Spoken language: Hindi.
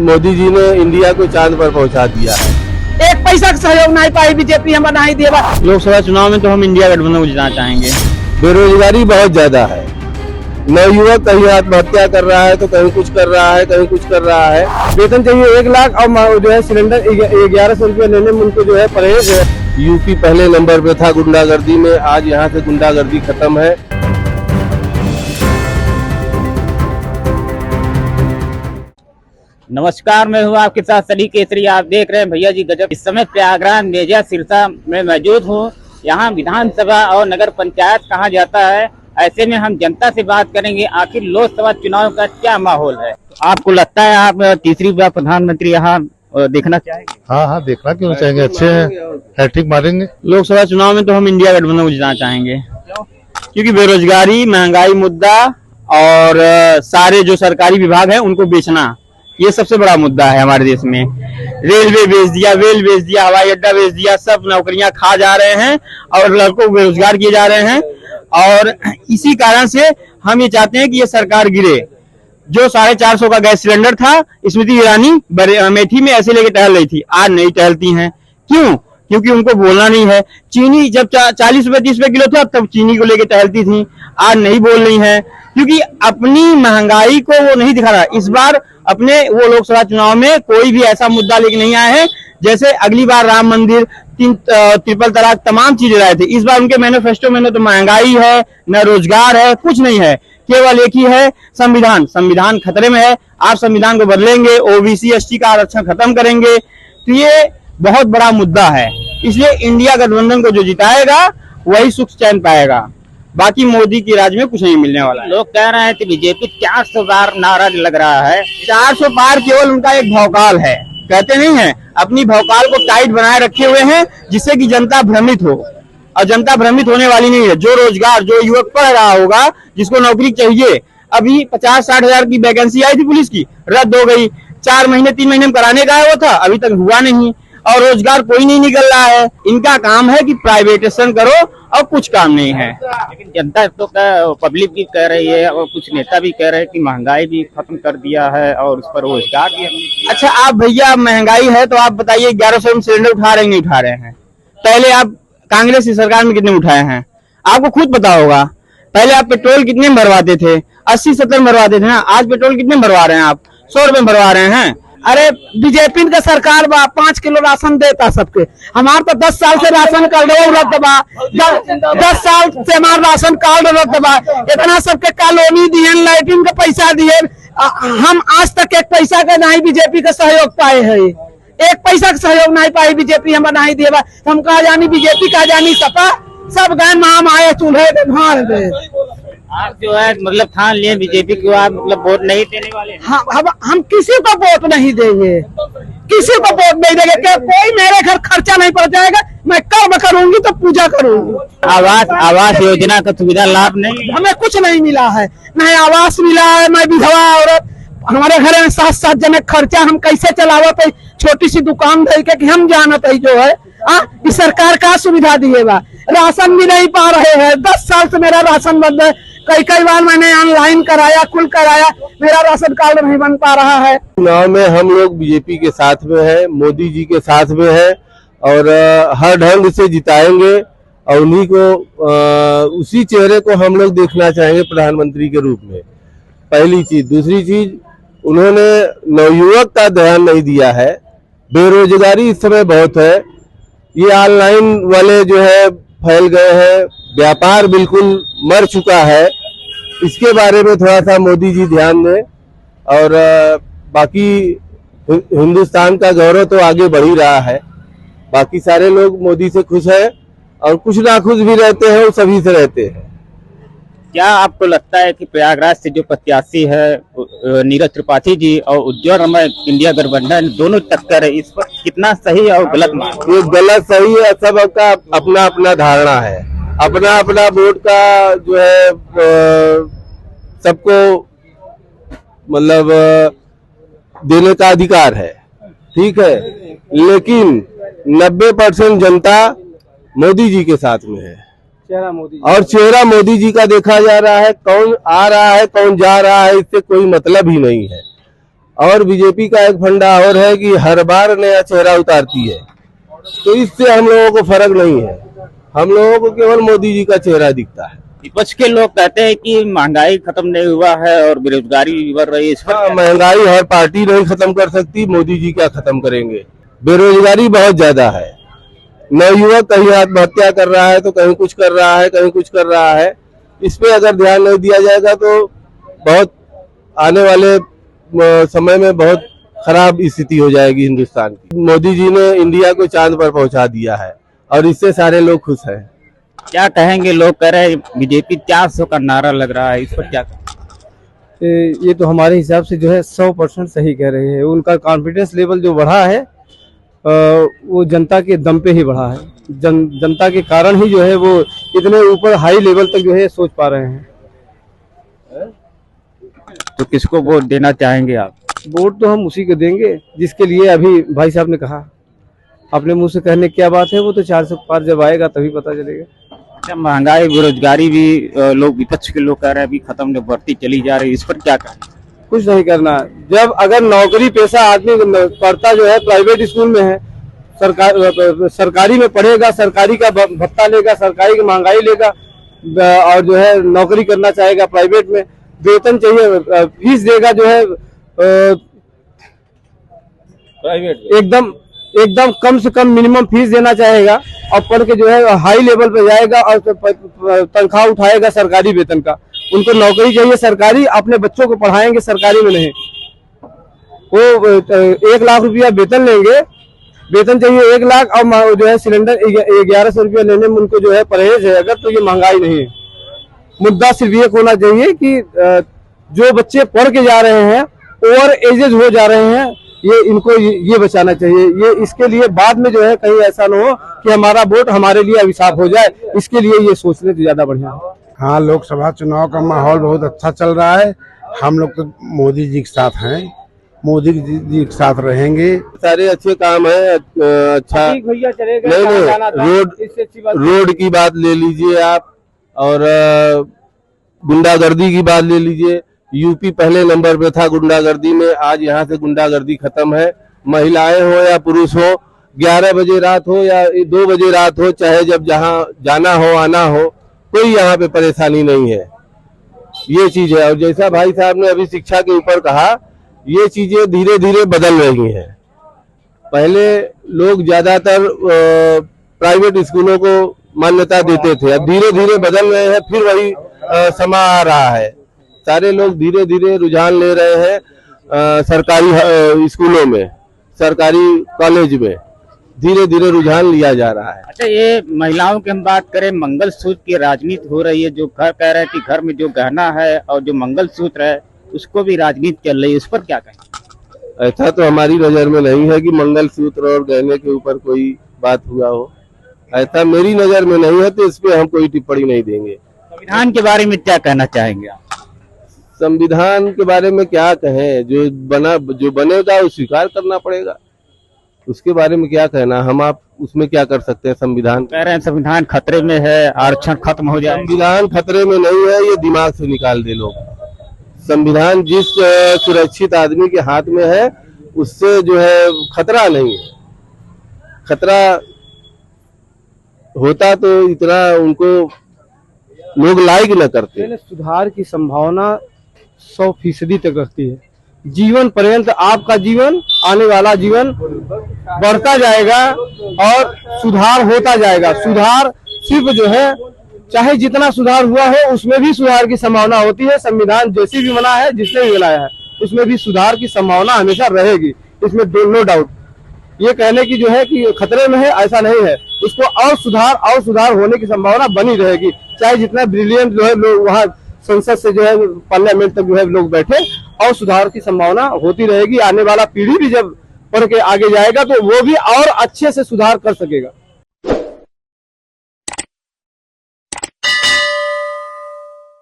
मोदी जी ने इंडिया को चांद पर पहुंचा दिया है। एक पैसा का सहयोग नहीं पाई बीजेपी हम नहीं देगा। लोकसभा चुनाव में तो हम इंडिया गठबंधन को जिताना चाहेंगे। बेरोजगारी बहुत ज्यादा है, नवयुवक कहीं आत्महत्या कर रहा है तो कहीं कुछ कर रहा है, कहीं कुछ कर रहा है। वेतन चाहिए 1 लाख और जो है सिलेंडर 1100 रुपया लेने में उनको जो है परहेज है। यूपी पहले नंबर पे था गुंडागर्दी में, आज यहाँ से गुंडागर्दी खत्म है। नमस्कार, मैं हूँ आपके साथ सली केसरी। आप देख रहे हैं भैया जी गजब। इस समय प्रयागराज मेजा सिरसा में मौजूद हूँ। यहाँ विधानसभा और नगर पंचायत कहा जाता है। ऐसे में हम जनता से बात करेंगे आखिर लोकसभा चुनाव का क्या माहौल है। आपको लगता है आप तीसरी बार प्रधानमंत्री यहाँ देखना चाहेंगे? हाँ, देखना क्यों चाहेंगे, अच्छे हैं, हैट्रिक मारेंगे। लोकसभा चुनाव में तो हम इंडिया गठबंधन को जिताना चाहेंगे। क्योंकि बेरोजगारी, महंगाई मुद्दा और सारे जो सरकारी विभाग है उनको बेचना, ये सबसे बड़ा मुद्दा है हमारे देश में। रेलवे बेच दिया, वेल बेच दिया, हवाई अड्डा बेच दिया, सब नौकरियां खा जा रहे हैं और लड़कों को बेरोजगार किए जा रहे हैं। और इसी कारण से हम ये चाहते हैं कि ये सरकार गिरे। जो 450 का गैस सिलेंडर था, स्मृति ईरानी अमेठी में ऐसे लेके टहल रही थी, आज नहीं टहलती हैं। क्यों? क्योंकि उनको बोलना नहीं है। चीनी जब 40 रुपए 30 रुपए किलो था तब चीनी को लेके टहलती थी, आज नहीं बोल रही है। क्योंकि अपनी महंगाई को वो नहीं दिखा रहा। इस बार अपने वो लोकसभा चुनाव में कोई भी ऐसा मुद्दा लेके नहीं आए हैं। जैसे अगली बार राम मंदिर, ट्रिपल तलाक, तमाम चीजें लाए थे। इस बार उनके मैनिफेस्टो में न तो महंगाई है, न रोजगार है, कुछ नहीं है। केवल एक ही है, संविधान। संविधान खतरे में है। आप संविधान को बदलेंगे, ओबीसी एसटी का आरक्षण खत्म करेंगे, तो ये बहुत बड़ा मुद्दा है। इसलिए इंडिया गठबंधन को जो जिताएगा वही सुख चैन पाएगा। बाकी मोदी की राज में कुछ नहीं मिलने वाला है। लोग कह रहे हैं कि बीजेपी 400 बार नारा लग रहा है। 400 बार केवल उनका एक भौकाल है, कहते नहीं है, अपनी भौकाल को टाइट बनाए रखे हुए हैं जिससे कि जनता भ्रमित हो। और जनता भ्रमित होने वाली नहीं है। जो रोजगार, जो युवक पढ़ रहा होगा, जिसको नौकरी चाहिए, अभी 50-60 हजार की वैकेंसी आई थी पुलिस की, रद्द हो गई। 4 महीने 3 महीने में कराने का है वो था, अभी तक हुआ नहीं। और रोजगार कोई नहीं निकल रहा है। इनका काम है कि प्राइवेटाइजेशन करो और कुछ काम नहीं है। लेकिन जनता तो पब्लिक भी कह रही है और कुछ नेता भी कह रहे हैं कि महंगाई भी खत्म कर दिया है और उस पर रोजगार भी। अच्छा, आप भैया महंगाई है तो आप बताइए 1100 में सिलेंडर उठा रहे हैं, नहीं उठा रहे हैं? पहले आप कांग्रेस की सरकार में कितने उठाए हैं आपको खुद पता होगा। पहले आप पेट्रोल कितने में भरवाते थे? 80-70 में भरवाते थे ना। आज पेट्रोल कितने में भरवा रहे हैं आप? 100 रुपए में भरवा रहे हैं। अरे बीजेपी का सरकार बा 5 किलो राशन देता सबके। हमार तो 10 साल से राशन कार्ड रद्द बा। 10 साल से हमारा राशन कार्ड रद्द बा। इतना सबके कॉलोनी दिए, लाइटिंग का पैसा दिए। हम आज तक एक पैसा का नहीं बीजेपी का सहयोग पाए है। एक पैसा का सहयोग नहीं पाई बीजेपी हम नहीं देवा। हम कहा जानी बीजेपी कहा जानी सपा, सब गए माम आए चूल्हे पे भार दे। आप जो है मतलब ठान लिए बीजेपी को, आप मतलब वोट नहीं देने वाले? हम किसी को वोट नहीं देंगे, किसी को वोट नहीं देंगे। कोई मेरे घर खर्चा नहीं पड़ जाएगा। मैं कर्म करूंगी तो पूजा करूंगी। आवास योजना का सुविधा लाभ नहीं, हमें कुछ नहीं मिला है। न आवास मिला है, मैं विधवा औरत, हमारे घर में 7-7 जने खर्चा हम कैसे चलावत है। छोटी सी दुकान दे के हम जानत है जो है इस सरकार का सुविधा दिएगा। राशन भी नहीं पा रहे हैं। 10 साल से मेरा राशन बंद है। कई बार मैंने ऑनलाइन कराया, कुल कराया, मेरा राशन कार्ड नहीं बन पा रहा है। चुनाव में हम लोग बीजेपी के साथ में है, मोदी जी के साथ में है और हर ढंग से जिताएंगे और उन्हीं को उसी चेहरे को हम लोग देखना चाहेंगे प्रधानमंत्री के रूप में। पहली चीज। दूसरी चीज, उन्होंने नवयुवक का ध्यान नहीं दिया है। बेरोजगारी इस समय बहुत है। ये ऑनलाइन वाले जो है फैल गए हैं, व्यापार बिल्कुल मर चुका है। इसके बारे में थोड़ा सा मोदी जी ध्यान दें और बाकी हिंदुस्तान का गौरव तो आगे बढ़ ही रहा है। बाकी सारे लोग मोदी से खुश हैं और कुछ नाखुश भी रहते हैं, वो सभी से रहते हैं। क्या आपको लगता है कि प्रयागराज से जो प्रत्याशी है नीरज त्रिपाठी जी और उज्जवल रामाय इंडिया गठबंधन दोनों टक्कर है, इस पर कितना सही और गलत मान? ये गलत सही है, सबका अपना अपना धारणा है। अपना अपना वोट का जो है सबको मतलब देने का अधिकार है, ठीक है। लेकिन 90% जनता मोदी जी के साथ में है और चेहरा मोदी जी का देखा जा रहा है। कौन आ रहा है, कौन जा रहा है, इससे कोई मतलब ही नहीं है। और बीजेपी का एक फंडा और है कि हर बार नया चेहरा उतारती है, तो इससे हम लोगों को फर्क नहीं है, हम लोगों को केवल मोदी जी का चेहरा दिखता है। विपक्ष के लोग कहते हैं कि महंगाई खत्म नहीं हुआ है और बेरोजगारी बढ़ रही है, इस पर क्या? महंगाई हर पार्टी नहीं खत्म कर सकती, मोदी जी क्या खत्म करेंगे। बेरोजगारी बहुत ज्यादा है, नवयुवक कहीं आत्महत्या कर रहा है तो कहीं कुछ कर रहा है, कहीं कुछ कर रहा है। इस पे अगर ध्यान नहीं दिया जाएगा तो बहुत आने वाले समय में बहुत खराब स्थिति हो जाएगी हिंदुस्तान की। मोदी जी ने इंडिया को चांद पर पहुंचा दिया है और इससे सारे लोग खुश हैं। क्या कहेंगे? लोग कह रहे हैं बीजेपी 400 का नारा लग रहा है, इस पर क्या कहेंगे? ये तो हमारे हिसाब से जो है 100% सही कह रहे हैं। उनका कॉन्फिडेंस लेवल जो बढ़ा है वो जनता के दम पे ही बढ़ा है। जनता के कारण ही जो है वो इतने ऊपर हाई लेवल तक जो है सोच पा रहे हैं। तो किसको वोट देना चाहेंगे आप? वोट तो हम उसी को देंगे जिसके लिए अभी भाई साहब ने कहा। अपने मुंह से कहने क्या बात है, वो तो 400 पार जब आएगा तभी पता चलेगा। अच्छा, महंगाई बेरोजगारी भी लोग विपक्ष के लोग कह रहे हैं अभी खत्म नहीं, बढ़ती चली जा रही है, इस पर क्या कहें? कुछ नहीं करना। जब अगर नौकरी पेशा आदमी पढ़ता जो है प्राइवेट स्कूल में है, सरकारी में पढ़ेगा, सरकारी का भत्ता लेगा, सरकारी की महंगाई लेगा और जो है नौकरी करना चाहेगा प्राइवेट में, वेतन चाहिए, फीस देगा जो है प्राइवेट एकदम कम से कम मिनिमम फीस देना चाहेगा और पढ़ के जो है हाई लेवल पे जाएगा और तनख्वाह उठाएगा सरकारी वेतन का। उनको नौकरी चाहिए सरकारी, अपने बच्चों को पढ़ाएंगे सरकारी में नहीं। वो 1 लाख रुपया वेतन लेंगे, वेतन चाहिए 1 लाख और जो है सिलेंडर 1100 रुपया लेने में उनको जो है परहेज है अगर, तो ये महंगाई नहीं है। मुद्दा सिर्फ ये होना चाहिए कि जो बच्चे पढ़ के जा रहे हैं, ओवर एजेज हो जा रहे हैं, ये इनको ये बचाना चाहिए। ये इसके लिए बाद में जो है कहीं ऐसा न हो कि हमारा वोट हमारे लिए अभिशाप हो जाए, इसके लिए ये सोचने तो ज्यादा बढ़िया है। हाँ, लोकसभा चुनाव का माहौल बहुत अच्छा चल रहा है। हम लोग तो मोदी जी के साथ हैं, मोदी जी के साथ रहेंगे। सारे अच्छे काम है, अच्छा भैया चलेगा। नहीं, रोड की बात ले लीजिए आप, और गुंडागर्दी की बात ले लीजिए। यूपी पहले नंबर पे था गुंडागर्दी में, आज यहाँ से गुंडागर्दी खत्म है। महिलाएं हो या पुरुष हो, 11 बजे रात हो या 2 बजे रात हो, चाहे जब जहाँ जाना हो आना हो, कोई यहाँ पे परेशानी नहीं है। ये चीज है। और जैसा भाई साहब ने अभी शिक्षा के ऊपर कहा, ये चीजें धीरे धीरे बदल रही हैं। पहले लोग ज्यादातर प्राइवेट स्कूलों को मान्यता देते थे, अब धीरे धीरे बदल रहे हैं, फिर वही समा आ रहा है। सारे लोग धीरे धीरे रुझान ले रहे हैं सरकारी स्कूलों में, सरकारी कॉलेज में धीरे धीरे रुझान लिया जा रहा है। अच्छा, ये महिलाओं की हम बात करें, मंगलसूत्र की राजनीति हो रही है, जो घर कह रहे हैं कि घर में जो गहना है और जो मंगलसूत्र है उसको भी राजनीति चल रही है, इस पर क्या कहें? ऐसा तो हमारी नजर में नहीं है कि मंगलसूत्र और गहने के ऊपर कोई बात हुआ हो, ऐसा मेरी नजर में नहीं है, तो इस पे हम कोई टिप्पणी नहीं देंगे। संविधान के बारे में क्या कहना चाहेंगे आप? संविधान के बारे में क्या कहें, जो बनेगा वो स्वीकार करना पड़ेगा, उसके बारे में क्या कहना हम। आप उसमें क्या कर सकते हैं? संविधान कह रहे हैं संविधान खतरे में है, आरक्षण खत्म हो जाए। संविधान खतरे में नहीं है, ये दिमाग से निकाल दे लोग। संविधान जिस सुरक्षित आदमी के हाथ में है, उससे जो है खतरा नहीं है। खतरा होता तो इतना उनको लोग लाइक न करते। सुधार की संभावना 100% तक रखती है। जीवन पर्यंत आपका जीवन, आने वाला जीवन बढ़ता जाएगा और सुधार होता जाएगा। सुधार सिर्फ जो है, चाहे जितना सुधार हुआ हो उसमें भी सुधार की संभावना होती है। संविधान जैसे भी बना है, जिसने भी बनाया है, उसमें भी सुधार की संभावना हमेशा रहेगी, इसमें नो डाउट। ये कहने की जो है कि खतरे में है, ऐसा नहीं है। उसको और सुधार होने की संभावना बनी रहेगी, चाहे जितना ब्रिलियंट जो है लोग वहाँ संसद से जो है पार्लियामेंट तक जो है लोग बैठे, और सुधार की संभावना होती रहेगी। आने वाला पीढ़ी भी जब पढ़ के आगे जाएगा तो वो भी और अच्छे से सुधार कर सकेगा।